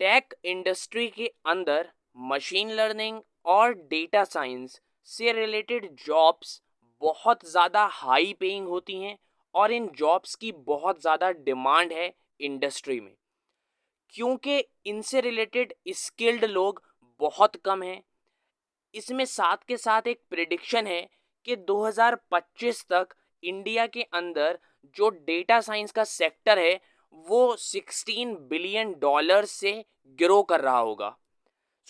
Tech industry के अंदर machine learning और डेटा साइंस से रिलेटेड जॉब्स बहुत ज़्यादा हाई पेइंग होती हैं और इन जॉब्स की बहुत ज़्यादा डिमांड है इंडस्ट्री में, क्योंकि इनसे रिलेटेड स्किल्ड लोग बहुत कम हैं। इसमें साथ के साथ एक प्रिडिक्शन है कि 2025 तक इंडिया के अंदर जो डेटा साइंस का सेक्टर है वो 16 बिलियन डॉलर से ग्रो कर रहा होगा।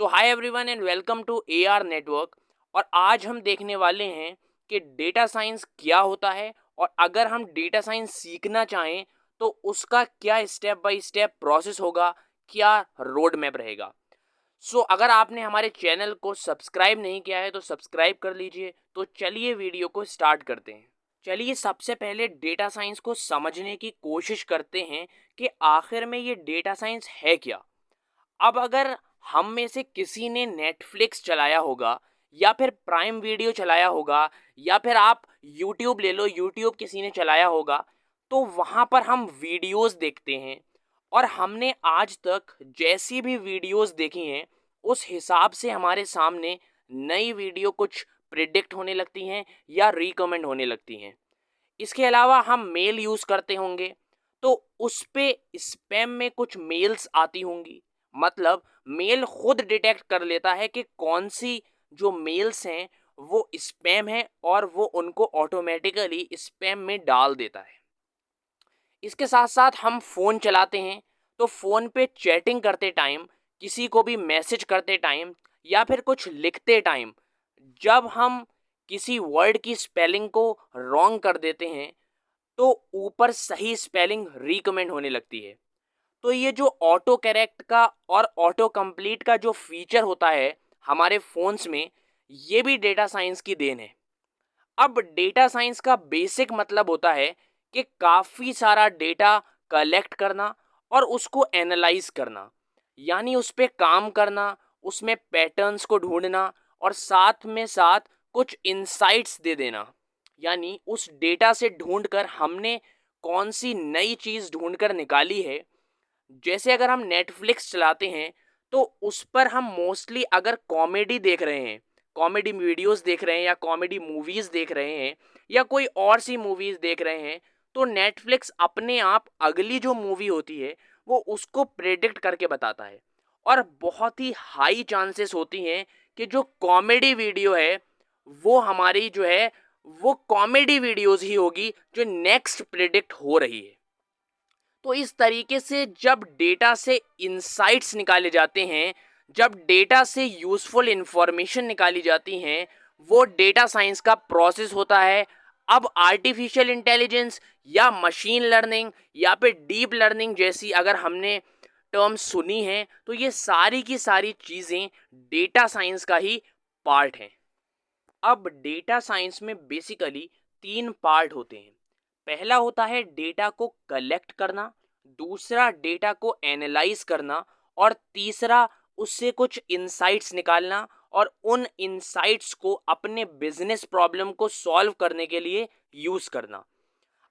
So hi everyone and welcome to AR network. और आज हम देखने वाले हैं कि डेटा साइंस क्या होता है और अगर हम डेटा साइंस सीखना चाहें तो उसका क्या स्टेप बाय स्टेप प्रोसेस होगा, क्या रोड मैप रहेगा। अगर आपने हमारे चैनल को सब्सक्राइब नहीं किया है तो सब्सक्राइब कर लीजिए। तो चलिए वीडियो को स्टार्ट करते हैं। चलिए सबसे पहले डेटा साइंस को समझने की कोशिश करते हैं कि आखिर में ये डेटा साइंस है क्या। अब अगर हम में से किसी ने नेटफ्लिक्स चलाया होगा या फिर प्राइम वीडियो चलाया होगा या फिर आप यूट्यूब ले लो, यूट्यूब किसी ने चलाया होगा, तो वहाँ पर हम वीडियोस देखते हैं और हमने आज तक जैसी भी वीडियोस देखी हैं उस हिसाब से हमारे सामने नई वीडियो कुछ प्रिडिक्ट होने लगती हैं या रिकमेंड होने लगती हैं। इसके अलावा हम मेल यूज़ करते होंगे तो उस पे स्पैम में कुछ मेल्स आती होंगी। मतलब मेल खुद डिटेक्ट कर लेता है कि कौन सी जो मेल्स हैं वो स्पैम है और वो उनको ऑटोमेटिकली स्पैम में डाल देता है। इसके साथ साथ हम फ़ोन चलाते हैं तो फ़ोन पे चैटिंग करते टाइम, किसी को भी मैसेज करते टाइम या फिर कुछ लिखते टाइम जब हम किसी वर्ड की स्पेलिंग को रॉन्ग कर देते हैं तो ऊपर सही स्पेलिंग रिकमेंड होने लगती है। तो ये जो ऑटो करेक्ट का और ऑटो कंप्लीट का जो फीचर होता है हमारे फ़ोन्स में, ये भी डेटा साइंस की देन है। अब डेटा साइंस का बेसिक मतलब होता है कि काफ़ी सारा डेटा कलेक्ट करना और उसको एनालाइज करना, यानी उस पे काम करना, उसमें पैटर्न्स को ढूंढना और साथ में साथ कुछ इंसाइट्स दे देना। यानी उस डेटा से ढूंढकर हमने कौन सी नई चीज़ ढूंढकर निकाली है। जैसे अगर हम नेटफ्लिक्स चलाते हैं तो उस पर हम मोस्टली अगर कॉमेडी देख रहे हैं, कॉमेडी वीडियोस देख रहे हैं या कॉमेडी मूवीज़ देख रहे हैं या कोई और सी मूवीज़ देख रहे हैं, तो नेटफ्लिक्स अपने आप अगली जो मूवी होती है वो उसको प्रेडिक्ट करके बताता है। और बहुत ही हाई चांसेस होती हैं कि जो कॉमेडी वीडियो है वो हमारी जो है वो कॉमेडी वीडियोस ही होगी जो नेक्स्ट प्रेडिक्ट हो रही है। तो इस तरीके से जब डेटा से इंसाइट्स निकाले जाते हैं, जब डेटा से यूज़फुल इंफॉर्मेशन निकाली जाती हैं, वो डेटा साइंस का प्रोसेस होता है। अब आर्टिफिशियल इंटेलिजेंस या मशीन लर्निंग या फिर डीप लर्निंग जैसी अगर हमने टर्म्स सुनी हैं तो ये सारी की सारी चीज़ें डेटा साइंस का ही पार्ट हैं। अब डेटा साइंस में बेसिकली तीन पार्ट होते हैं। पहला होता है डेटा को कलेक्ट करना, दूसरा डेटा को एनालाइज करना और तीसरा उससे कुछ इंसाइट्स निकालना और उन इंसाइट्स को अपने बिजनेस प्रॉब्लम को सॉल्व करने के लिए यूज़ करना।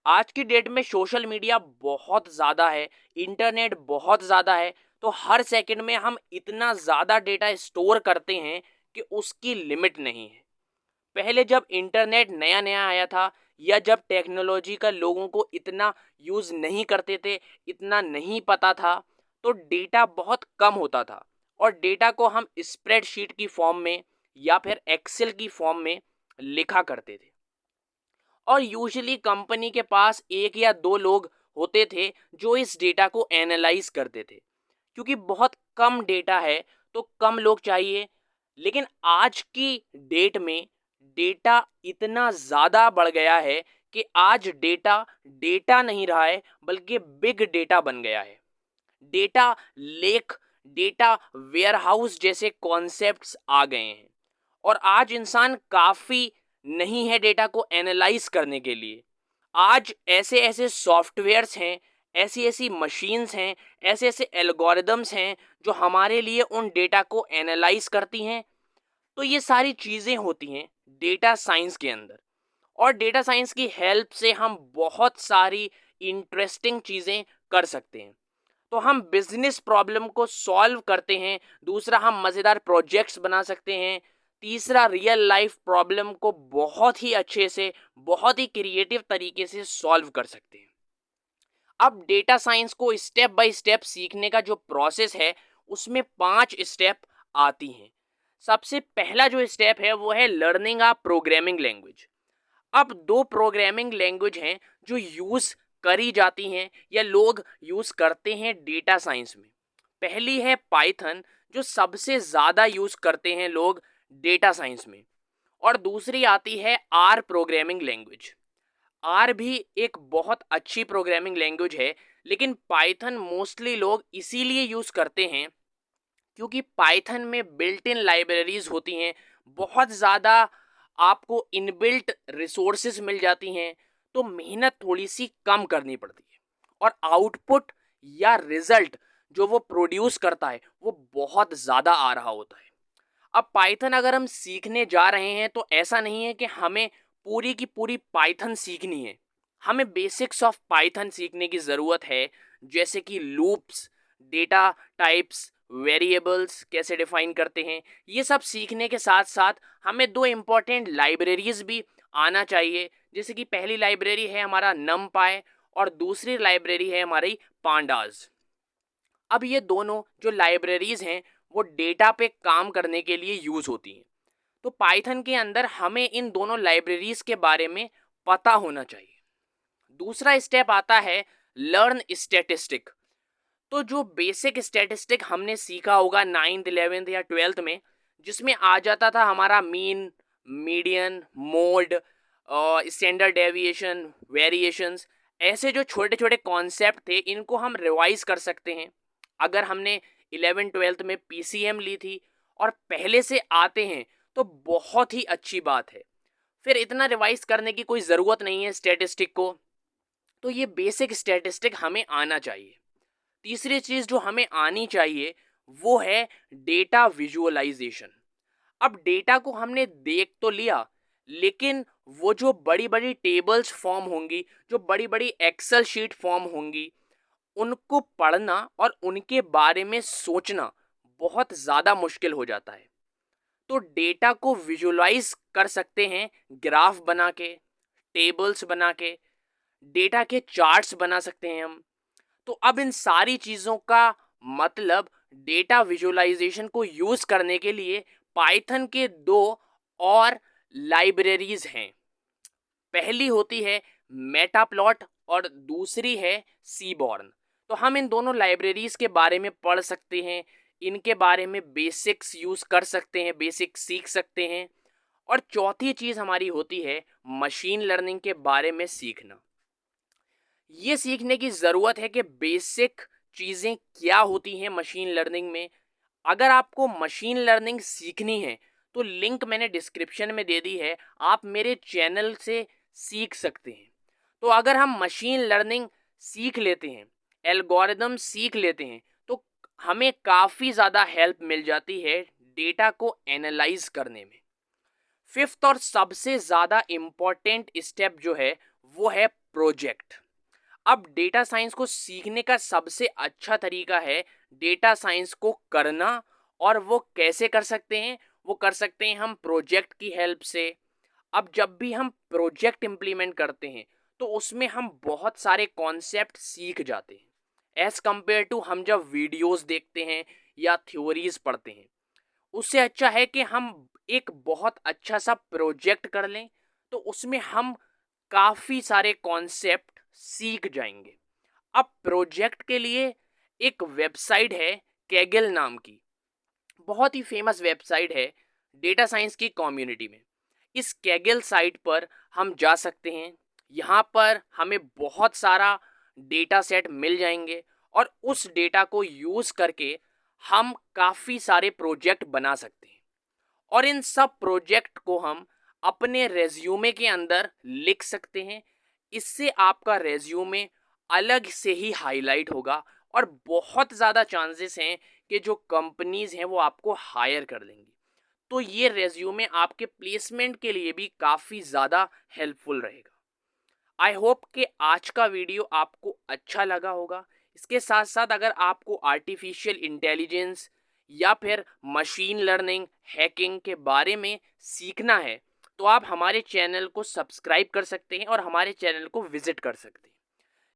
आज की डेट में सोशल मीडिया बहुत ज़्यादा है, इंटरनेट बहुत ज़्यादा है, तो हर सेकंड में हम इतना ज़्यादा डेटा स्टोर करते हैं कि उसकी लिमिट नहीं है। पहले जब इंटरनेट नया नया आया था या जब टेक्नोलॉजी का लोगों को इतना यूज़ नहीं करते थे, इतना नहीं पता था, तो डेटा बहुत कम होता था और डेटा को हम स्प्रेडशीट की फॉर्म में या फिर एक्सेल की फॉर्म में लिखा करते थे। और यूजुअली कंपनी के पास एक या दो लोग होते थे जो इस डेटा को एनालाइज करते थे। क्योंकि बहुत कम डेटा है तो कम लोग चाहिए। लेकिन आज की डेट में डेटा इतना ज़्यादा बढ़ गया है कि आज डेटा डेटा नहीं रहा है बल्कि बिग डेटा बन गया है। डेटा लेक, डेटा वेयरहाउस जैसे कॉन्सेप्ट्स आ गए हैं और आज इंसान काफ़ी नहीं है डेटा को एनालाइज करने के लिए। आज ऐसे ऐसे सॉफ्टवेयर्स हैं, ऐसी ऐसी मशीन्स हैं, ऐसे ऐसे एल्गोरिदम्स हैं जो हमारे लिए उन डेटा को एनालाइज करती हैं। तो ये सारी चीज़ें होती हैं डेटा साइंस के अंदर। और डेटा साइंस की हेल्प से हम बहुत सारी इंटरेस्टिंग चीज़ें कर सकते हैं। तो हम बिजनेस प्रॉब्लम को सॉल्व करते हैं। दूसरा, हम मज़ेदार प्रोजेक्ट्स बना सकते हैं। तीसरा, रियल लाइफ प्रॉब्लम को बहुत ही अच्छे से, बहुत ही क्रिएटिव तरीके से सॉल्व कर सकते हैं। अब डेटा साइंस को स्टेप बाय स्टेप सीखने का जो प्रोसेस है, उसमें 5 स्टेप आती हैं। सबसे पहला जो स्टेप है वो है लर्निंग अ प्रोग्रामिंग लैंग्वेज। अब 2 प्रोग्रामिंग लैंग्वेज हैं जो यूज़ करी जाती हैं या लोग यूज़ करते हैं डेटा साइंस में। पहली है पाइथन, जो सबसे ज़्यादा यूज़ करते हैं लोग डेटा साइंस में, और दूसरी आती है आर प्रोग्रामिंग लैंग्वेज। आर भी एक बहुत अच्छी प्रोग्रामिंग लैंग्वेज है, लेकिन पाइथन मोस्टली लोग इसीलिए यूज़ करते हैं क्योंकि पाइथन में बिल्ट इन लाइब्रेरीज होती हैं, बहुत ज़्यादा आपको इनबिल्ट रिसोर्सेज मिल जाती हैं, तो मेहनत थोड़ी सी कम करनी पड़ती है और आउटपुट या रिजल्ट जो वो प्रोड्यूस करता है वो बहुत ज़्यादा आ रहा होता है। अब पाइथन अगर हम सीखने जा रहे हैं तो ऐसा नहीं है कि हमें पूरी की पूरी पाइथन सीखनी है। हमें बेसिक्स ऑफ पाइथन सीखने की ज़रूरत है, जैसे कि लूप्स, डेटा टाइप्स, वेरिएबल्स कैसे डिफाइन करते हैं। ये सब सीखने के साथ साथ हमें 2 इम्पॉर्टेंट लाइब्रेरीज भी आना चाहिए, जैसे कि पहली लाइब्रेरी है हमारा नमपाई और दूसरी लाइब्रेरी है हमारी पांडाज। अब ये दोनों जो लाइब्रेरीज हैं वो डेटा पे काम करने के लिए यूज़ होती हैं। तो पाइथन के अंदर हमें इन दोनों लाइब्रेरीज के बारे में पता होना चाहिए। दूसरा स्टेप आता है लर्न स्टैटिस्टिक। तो जो बेसिक स्टैटिस्टिक हमने सीखा होगा 9th 11th या 12th में, जिसमें आ जाता था हमारा mean, median, mode, standard deviation, variations, ऐसे जो छोटे छोटे कॉन्सेप्ट थे इनको हम रिवाइज कर सकते हैं। अगर हमने 11 12th में पीसीएम ली थी और पहले से आते हैं तो बहुत ही अच्छी बात है, फिर इतना रिवाइज करने की कोई ज़रूरत नहीं है स्टैटिस्टिक को। तो ये बेसिक स्टैटिस्टिक हमें आना चाहिए। तीसरी चीज़ जो हमें आनी चाहिए वो है डेटा विजुअलाइजेशन। अब डेटा को हमने देख तो लिया, लेकिन वो जो बड़ी बड़ी टेबल्स फॉर्म होंगी, जो बड़ी बड़ी एक्सेल शीट फॉर्म होंगी, उनको पढ़ना और उनके बारे में सोचना बहुत ज़्यादा मुश्किल हो जाता है। तो डेटा को विजुअलाइज कर सकते हैं ग्राफ बना के, टेबल्स बना के, डेटा के चार्ट्स बना सकते हैं हम। तो अब इन सारी चीज़ों का मतलब डेटा विजुअलाइजेशन को यूज़ करने के लिए पाइथन के 2 और लाइब्रेरीज हैं। पहली होती है मेटाप्लॉट और दूसरी है सीबॉर्न। तो हम इन दोनों लाइब्रेरीज के बारे में पढ़ सकते हैं, इनके बारे में बेसिक्स यूज़ कर सकते हैं, बेसिक्स सीख सकते हैं। और चौथी चीज़ हमारी होती है मशीन लर्निंग के बारे में सीखना। ये सीखने की ज़रूरत है कि बेसिक चीज़ें क्या होती हैं मशीन लर्निंग में। अगर आपको मशीन लर्निंग सीखनी है तो लिंक मैंने डिस्क्रिप्शन में दे दी है, आप मेरे चैनल से सीख सकते हैं। तो अगर हम मशीन लर्निंग सीख लेते हैं, एल्गोरिदम सीख लेते हैं, तो हमें काफ़ी ज़्यादा हेल्प मिल जाती है डेटा को एनालाइज करने में। फिफ्थ और सबसे ज़्यादा इम्पॉर्टेंट स्टेप जो है वो है प्रोजेक्ट। अब डेटा साइंस को सीखने का सबसे अच्छा तरीका है डेटा साइंस को करना। और वो कैसे कर सकते हैं? वो कर सकते हैं हम प्रोजेक्ट की हेल्प से। अब जब भी हम प्रोजेक्ट इम्प्लीमेंट करते हैं तो उसमें हम बहुत सारे कॉन्सेप्ट सीख जाते हैं एज़ कम्पेयर टू हम जब वीडियोस देखते हैं या थ्योरीज पढ़ते हैं। उससे अच्छा है कि हम एक बहुत अच्छा सा प्रोजेक्ट कर लें, तो उसमें हम काफ़ी सारे कॉन्सेप्ट सीख जाएंगे। अब प्रोजेक्ट के लिए एक वेबसाइट है कैगल नाम की, बहुत ही फेमस वेबसाइट है डेटा साइंस की कम्युनिटी में। इस कैगल साइट पर हम जा सकते हैं, यहाँ पर हमें बहुत सारा डेटा सेट मिल जाएंगे और उस डेटा को यूज़ करके हम काफ़ी सारे प्रोजेक्ट बना सकते हैं। और इन सब प्रोजेक्ट को हम अपने रेज्यूमे के अंदर लिख सकते हैं। इससे आपका रेज्यूमे अलग से ही हाईलाइट होगा और बहुत ज़्यादा चांसेस हैं कि जो कंपनीज हैं वो आपको हायर कर लेंगी। तो ये रेज्यूमे आपके प्लेसमेंट के लिए भी काफ़ी ज़्यादा हेल्पफुल रहेगा। आई होप कि आज का वीडियो आपको अच्छा लगा होगा। इसके साथ साथ अगर आपको आर्टिफिशियल इंटेलिजेंस या फिर मशीन लर्निंग, हैकिंग के बारे में सीखना है तो आप हमारे चैनल को सब्सक्राइब कर सकते हैं और हमारे चैनल को विजिट कर सकते हैं।